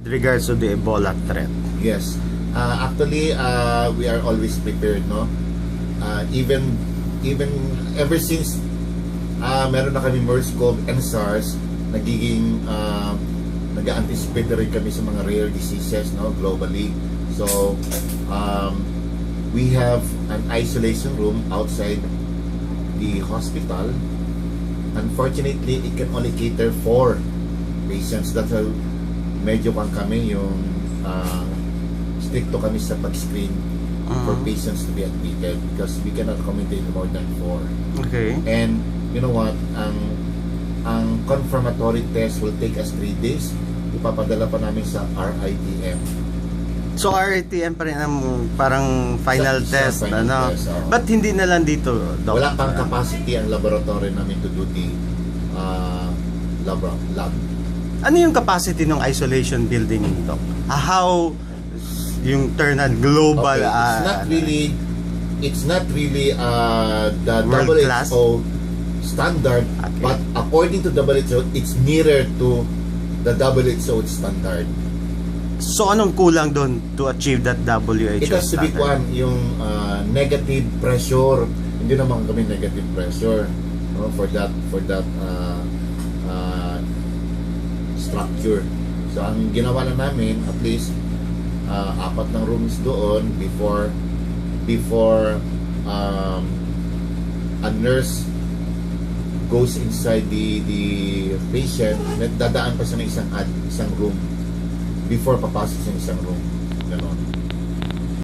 With regards to the Ebola threat. Yes. Actually, we are always prepared, no? Even ever since meron na kami MERS-CoV and SARS, nag-anticipate rin kami sa mga rare diseases, no, globally. So, we have an isolation room outside the hospital. Unfortunately, it can only cater for patients. That's how medyo kami yung stricto kami sa pag-screen for patients to be admitted because we cannot accommodate more than 4. Okay. And you know what, ang confirmatory test will take us 3 days. Ipapadala pa namin sa RITM. So RITM pa rin ang parang final Sa test, final ano? test, oo. But hindi na lang dito, Doc? Wala pang capacity ang laboratory namin to do the lab. Ano yung capacity ng isolation building, Doc? How yung internal global Okay, it's not really the World class? WHO standard, Okay. but according to WHO, it's nearer to the WHO standard. So anong kulang doon to achieve that WHO It has to be standard? yung negative pressure. Hindi naman kami negative pressure, no, for that structure. So ang ginawa na namin, at least 4 ng rooms doon before a nurse goes inside the patient, dadaan pa siya ng isang room before papasok sa isang room. Ganon.